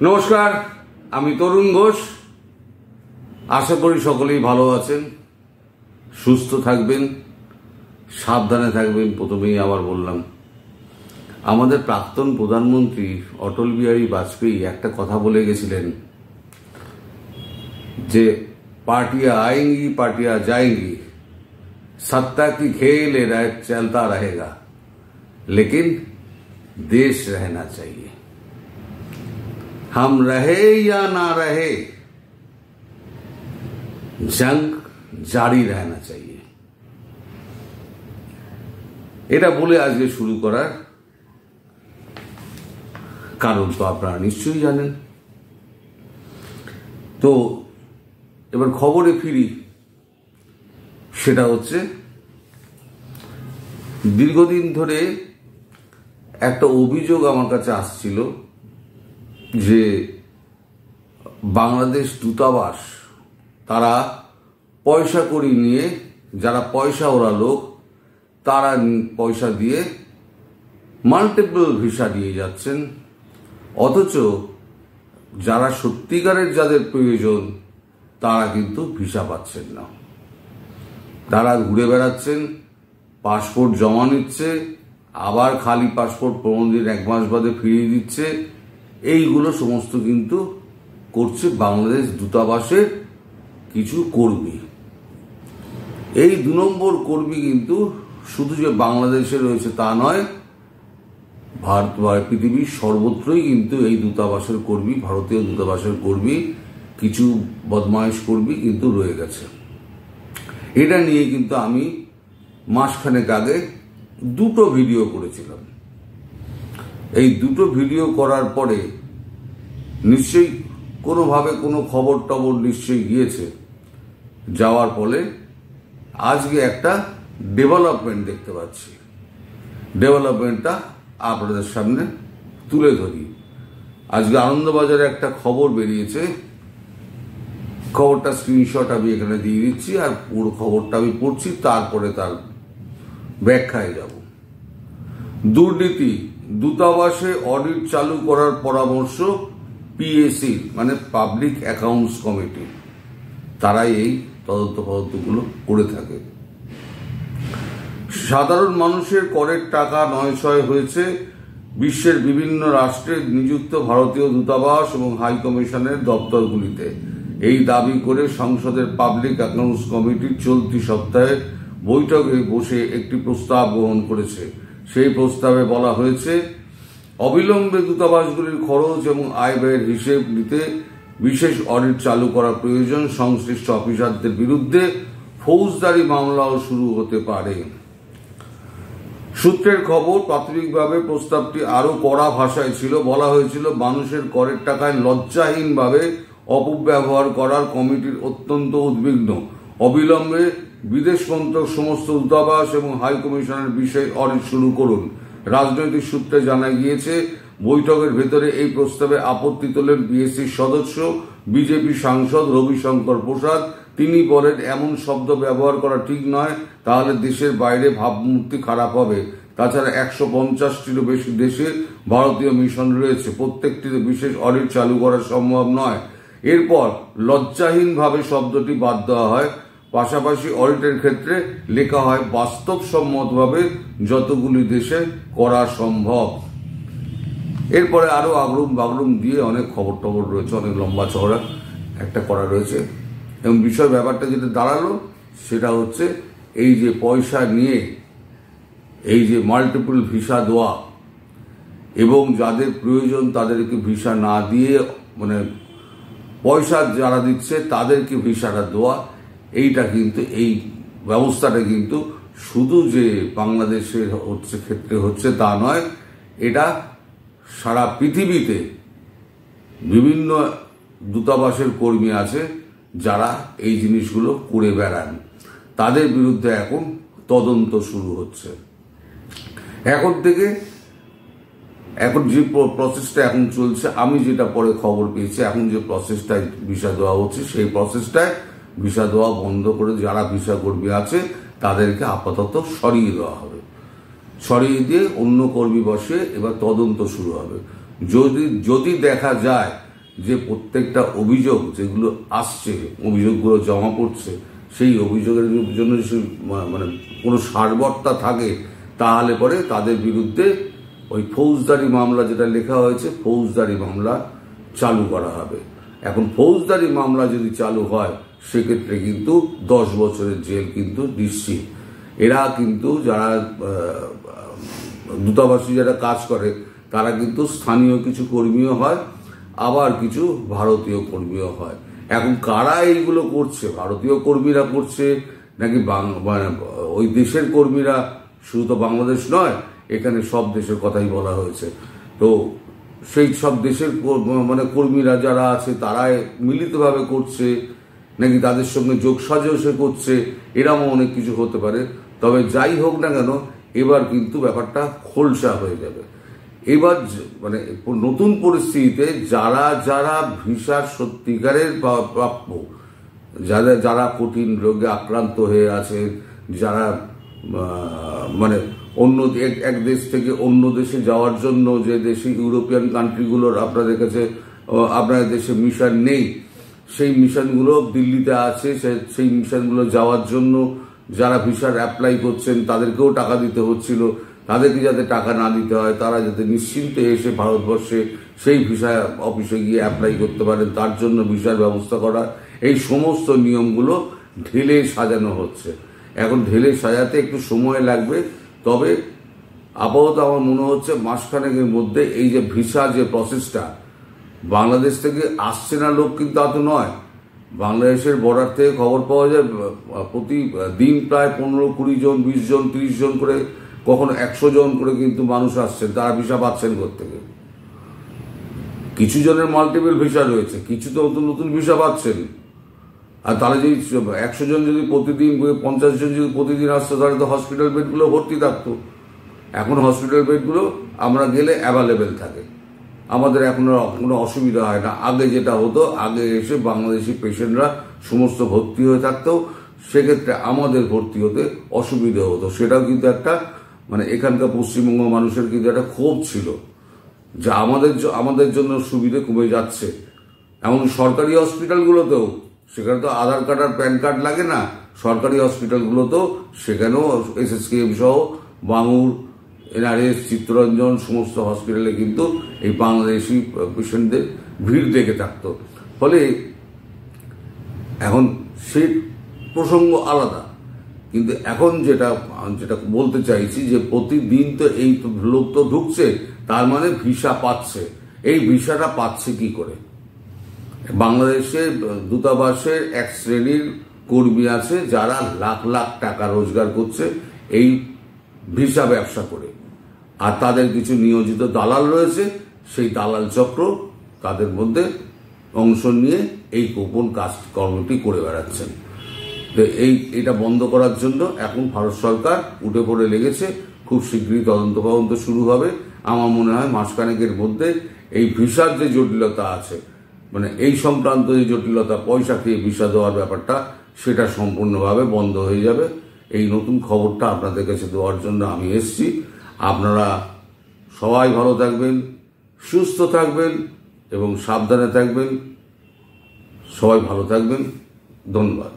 নমস্কার, আমি তরুণ ঘোষ। আশা করি সকলেই ভালো আছেন, সুস্থ থাকবেন, সাবধানে থাকবেন। প্রথমেই আবার বললাম, আমাদের প্রাক্তন প্রধানমন্ত্রী অটল বিহারী বাজপেয়ী একটা কথা বলে গেছিলেন যে পার্টিয়াঁ আएंगी पार्टियां जाएंगी, सत्ता की खेल चलता रहेगा, लेकिन देश रहना चाहिए। हम रहे या ना रहे, जंग जारी रहना चाहिए। এটা বলে আজকে শুরু করার কারণ তো আপনারা নিশ্চয়ই জানেন। তো এবার খবরে ফিরি। সেটা হচ্ছে, দীর্ঘদিন ধরে একটা অভিযোগ আমার কাছে আসছিল যে বাংলাদেশ দূতাবাস তারা পয়সা কড়ি নিয়ে, যারা পয়সা ওরা লোক, তারা পয়সা দিয়ে মাল্টিপল ভিসা দিয়ে যাচ্ছেন, অথচ যারা সত্যিকারের যাদের প্রয়োজন তারা কিন্তু ভিসা পাচ্ছেন না। তারা ঘুরে বেড়াচ্ছেন, পাসপোর্ট জমা নিচ্ছে, আবার খালি পাসপোর্ট 15 দিন 1 মাস বাদে ফিরিয়ে দিচ্ছে। এইগুলো সমস্ত কিন্তু করছে বাংলাদেশ দূতাবাসের কিছু কর্মী। এই 2 নম্বর কর্মী কিন্তু শুধু যে বাংলাদেশে রয়েছে তা নয়, ভারত বা পৃথিবীর সর্বত্রই কিন্তু এই দূতাবাসের কর্মী, ভারতীয় দূতাবাসের কর্মী, কিছু বদমাইশ কর্মী কিন্তু রয়ে গেছে। এটা নিয়ে কিন্তু আমি মাসখানেক আগে 2টো ভিডিও করেছিলাম। এই 2টো ভিডিও করার পরে নিশ্চয়ই কোনোভাবে কোনো খবর টবর নিশ্চয়ই গিয়েছে। যাওয়ার ফলে আজকে একটা ডেভেলপমেন্ট দেখতে পাচ্ছি। ডেভেলপমেন্টটা আপনাদের সামনে তুলে ধরি। আজকে আনন্দবাজারে একটা খবর বেরিয়েছে, খবরটা স্ক্রিনশট আমি এখানে দিয়ে দিচ্ছি, আর পুরো খবরটা আমি পড়ছি, তারপরে তার ব্যাখ্যায় যাব। দুর্নীতি, দূতাবাসে অডিট চালু করার পরামর্শ পিএসি মানে পাবলিক অ্যাকাউন্টস কমিটি, তারাই এই তদন্তগুলো করে থাকে। সাধারণ মানুষের করের টাকা নয়ছয় হয়েছে বিশ্বের বিভিন্ন রাষ্ট্রে নিযুক্ত ভারতীয় দূতাবাস এবং হাই কমিশনের দপ্তরগুলিতে। এই দাবি করে সংসদের পাবলিক অ্যাকাউন্টস কমিটি চলতি সপ্তাহে বৈঠকে বসে একটি প্রস্তাব গ্রহণ করেছে। সেই প্রস্তাবে বলা হয়েছে, অবিলম্বে দূতাবাসগুলির খরচ এবং আয় ব্যয়ের হিসেব নিতে বিশেষ অডিট চালু করা প্রয়োজন। সংশ্লিষ্ট অফিসারদের বিরুদ্ধে ফৌজদারি মামলাও শুরু হতে পারে। সূত্রের খবর, প্রাথমিকভাবে প্রস্তাবটি আরো কড়া ভাষায় ছিল। বলা হয়েছিল, মানুষের করের টাকায় লজ্জাহীনভাবে অপব্যবহার করার কমিটির অত্যন্ত উদ্বিগ্ন। অবিলম্বে বিদেশ মন্ত্রক সমস্ত দূতাবাস এবং হাই কমিশনের বিষয়ে অডিট শুরু করুন। রাজনৈতিক সূত্রে জানা গিয়েছে, বৈঠকের ভেতরে এই প্রস্তাবে আপত্তি তোলেন পিএসসির সদস্য বিজেপি সাংসদ রবিশঙ্কর প্রসাদ। তিনি বলেন, এমন শব্দ ব্যবহার করা ঠিক নয়, তাহলে দেশের বাইরে ভাবমূর্তি খারাপ হবে। তাছাড়া 150টিরও বেশি দেশে ভারতীয় মিশন রয়েছে, প্রত্যেকটিতে বিশেষ অডিট চালু করা সম্ভব নয়। এরপর লজ্জাহীনভাবে শব্দটি বাদ দেওয়া হয়। পাশাপাশি অডিটের ক্ষেত্রে লেখা হয় বাস্তবসম্মতভাবে যতগুলি দেশে করা সম্ভব। এরপরে আরো আগরুম বাগরুম দিয়ে অনেক খবর টবর রয়েছে, অনেক লম্বা চওড়া একটা করা রয়েছে। এবং বিষয় ব্যাপারটা যেটা দাঁড়ালো সেটা হচ্ছে, এই যে পয়সা নিয়ে এই যে মাল্টিপল ভিসা দেওয়া এবং যাদের প্রয়োজন তাদেরকে ভিসা না দিয়ে, মানে পয়সা যারা দিচ্ছে তাদেরকে ভিসাটা দেওয়া, এইটা কিন্তু এই ব্যবস্থাটা কিন্তু শুধু যে বাংলাদেশের ক্ষেত্রে হচ্ছে তা নয়, এটা সারা পৃথিবীতে বিভিন্ন দূতাবাসের কর্মী আছে যারা এই জিনিসগুলো করে বেড়ান। তাদের বিরুদ্ধে এখন তদন্ত শুরু হচ্ছে। এখন থেকে এখন যে প্রসেসটা এখন চলছে, আমি যেটা পরে খবর পেয়েছি, এখন যে প্রসেসটায় ভিসা দেওয়া হচ্ছে সেই প্রসেসটায় ভিসা দেওয়া বন্ধ করে যারা ভিসা কর্মী আছে তাদেরকে আপাতত সরিয়ে দেওয়া হবে। সরিয়ে দিয়ে অন্য কর্মী বসে এবার তদন্ত শুরু হবে। যদি দেখা যায় যে প্রত্যেকটা অভিযোগ যেগুলো আসছে, অভিযোগগুলো জমা পড়ছে, সেই অভিযোগের জন্য মানে কোনো সারবত্তা থাকে, তাহলে পরে তাদের বিরুদ্ধে ওই ফৌজদারি মামলা, যেটা লেখা হয়েছে ফৌজদারি মামলা চালু করা হবে। এখন ফৌজদারি মামলা যদি চালু হয় সেক্ষেত্রে কিন্তু 10 বছরের জেল কিন্তু নিশ্চিত। এরা কিন্তু যারা দূতাবাসে যারা কাজ করে তারা কিন্তু স্থানীয় কিছু কর্মীও হয়, আবার কিছু ভারতীয় কর্মীও হয়। এখন কারা এইগুলো করছে, ভারতীয় কর্মীরা করছে নাকি ওই দেশের কর্মীরা? শুধু তো বাংলাদেশ নয়, এখানে সব দেশের কথাই বলা হয়েছে। তো সেই সব দেশের মানে কর্মীরা যারা আছে তারাই মিলিতভাবে করছে নাকি তাদের সঙ্গে যোগসাজশে করছে, এরকম অনেক কিছু হতে পারে। তবে যাই হোক না কেন, এবার কিন্তু ব্যাপারটা খোলসা হয়ে যাবে। এবার মানে নতুন পরিস্থিতিতে যারা যারা ভিসার সত্যিকারের প্রাপ্য, যারা কঠিন রোগে আক্রান্ত হয়ে আছে, যারা মানে অন্য এক দেশ থেকে অন্য দেশে যাওয়ার জন্য, যে দেশে ইউরোপিয়ান কান্ট্রিগুলোর আপনাদের কাছে আপনাদের দেশে মিশন নেই, সেই মিশনগুলো দিল্লিতে আছে, সেই মিশনগুলো যাওয়ার জন্য যারা ভিসার অ্যাপ্লাই করছেন তাদেরকেও টাকা দিতে হচ্ছিল। তাদেরকে যাতে টাকা না দিতে হয়, তারা যাতে নিশ্চিন্তে এসে ভারতবর্ষে সেই ভিসা অফিসে গিয়ে অ্যাপ্লাই করতে পারেন, তার জন্য ভিসার ব্যবস্থা করা, এই সমস্ত নিয়মগুলো ঢেলে সাজানো হচ্ছে। এখন ঢেলে সাজাতে একটু সময় লাগবে, তবে আপাতত আমার মনে হচ্ছে মাসখানেকের মধ্যে এই যে ভিসা যে প্রসেসটা, বাংলাদেশ থেকে আসছে না লোক কিন্তু তা তো নয়। বাংলাদেশের বর্ডার থেকে খবর পাওয়া যায় প্রতিদিন প্রায় 15-20 জন, 20 জন, 30 জন করে, কখনো 100 জন করে কিন্তু মানুষ আসছেন। তারা ভিসা পাচ্ছেন কোত্থেকে? কিছু জনের মাল্টিপল ভিসা রয়েছে, কিছু তো নতুন নতুন ভিসা পাচ্ছেন। আর তাহলে যদি 100 জন যদি প্রতিদিন, 50 জন যদি প্রতিদিন আসতো, তাহলে তো হসপিটাল বেডগুলো ভর্তি থাকতো। এখন হসপিটাল বেডগুলো আমরা গেলে অ্যাভেলেবেল থাকে, আমাদের এখন কোনো অসুবিধা হয় না। আগে যেটা হতো, আগে এসে বাংলাদেশি পেশেন্টরা সমস্ত ভর্তি হয়ে থাকতো, সেক্ষেত্রে আমাদের ভর্তি হতে অসুবিধা হতো। সেটাও কিন্তু একটা মানে এখানকার পশ্চিমবঙ্গ মানুষের কিন্তু একটা ক্ষোভ ছিল, যা আমাদের জন্য সুবিধে কমে যাচ্ছে। এমন সরকারি হসপিটালগুলোতেও, সেখানে তো আধার কার্ড আর প্যান কার্ড লাগে না। সরকারি হসপিটালগুলোতেও সেখানেও SSKM সহ বাঙুর, NRS, চিত্তরঞ্জন সমস্ত হসপিটালে কিন্তু এই বাংলাদেশি পেশেন্টদের ভিড় দেখে থাকতো। ফলে এখন সেই প্রসঙ্গ আলাদা, কিন্তু এখন যেটা বলতে চাইছি যে প্রতিদিন তো এই লোক তো ঢুকছে, তার মানে ভিসা পাচ্ছে। এই ভিসাটা পাচ্ছে কি করে? বাংলাদেশের দূতাবাসের এক শ্রেণীর কর্মী আছে যারা লাখ লাখ টাকা রোজগার করছে এই ভিসা ব্যবসা করে, আর তাদের কিছু নিয়োজিত দালাল রয়েছে। সেই দালাল চক্র তাদের মধ্যে অংশ নিয়ে এই গোপন কাজকর্মটি করে বেড়াচ্ছেন। তো এটা বন্ধ করার জন্য এখন ভারত সরকার উঠে পড়ে লেগেছে। খুব শীঘ্রই তদন্ত শুরু হবে। আমার মনে হয় মাসখানেকের মধ্যে এই ভিসার যে জটিলতা আছে, মানে এই সংক্রান্ত যে জটিলতা, পয়সা খেয়ে ভিসা দেওয়ার ব্যাপারটা, সেটা সম্পূর্ণভাবে বন্ধ হয়ে যাবে। এই নতুন খবরটা আপনাদের কাছে দেওয়ার জন্য আমি এসেছি। আপনারা সবাই ভালো থাকবেন, সুস্থ থাকবেন এবং সাবধানে থাকবেন। সবাই ভালো থাকবেন। ধন্যবাদ।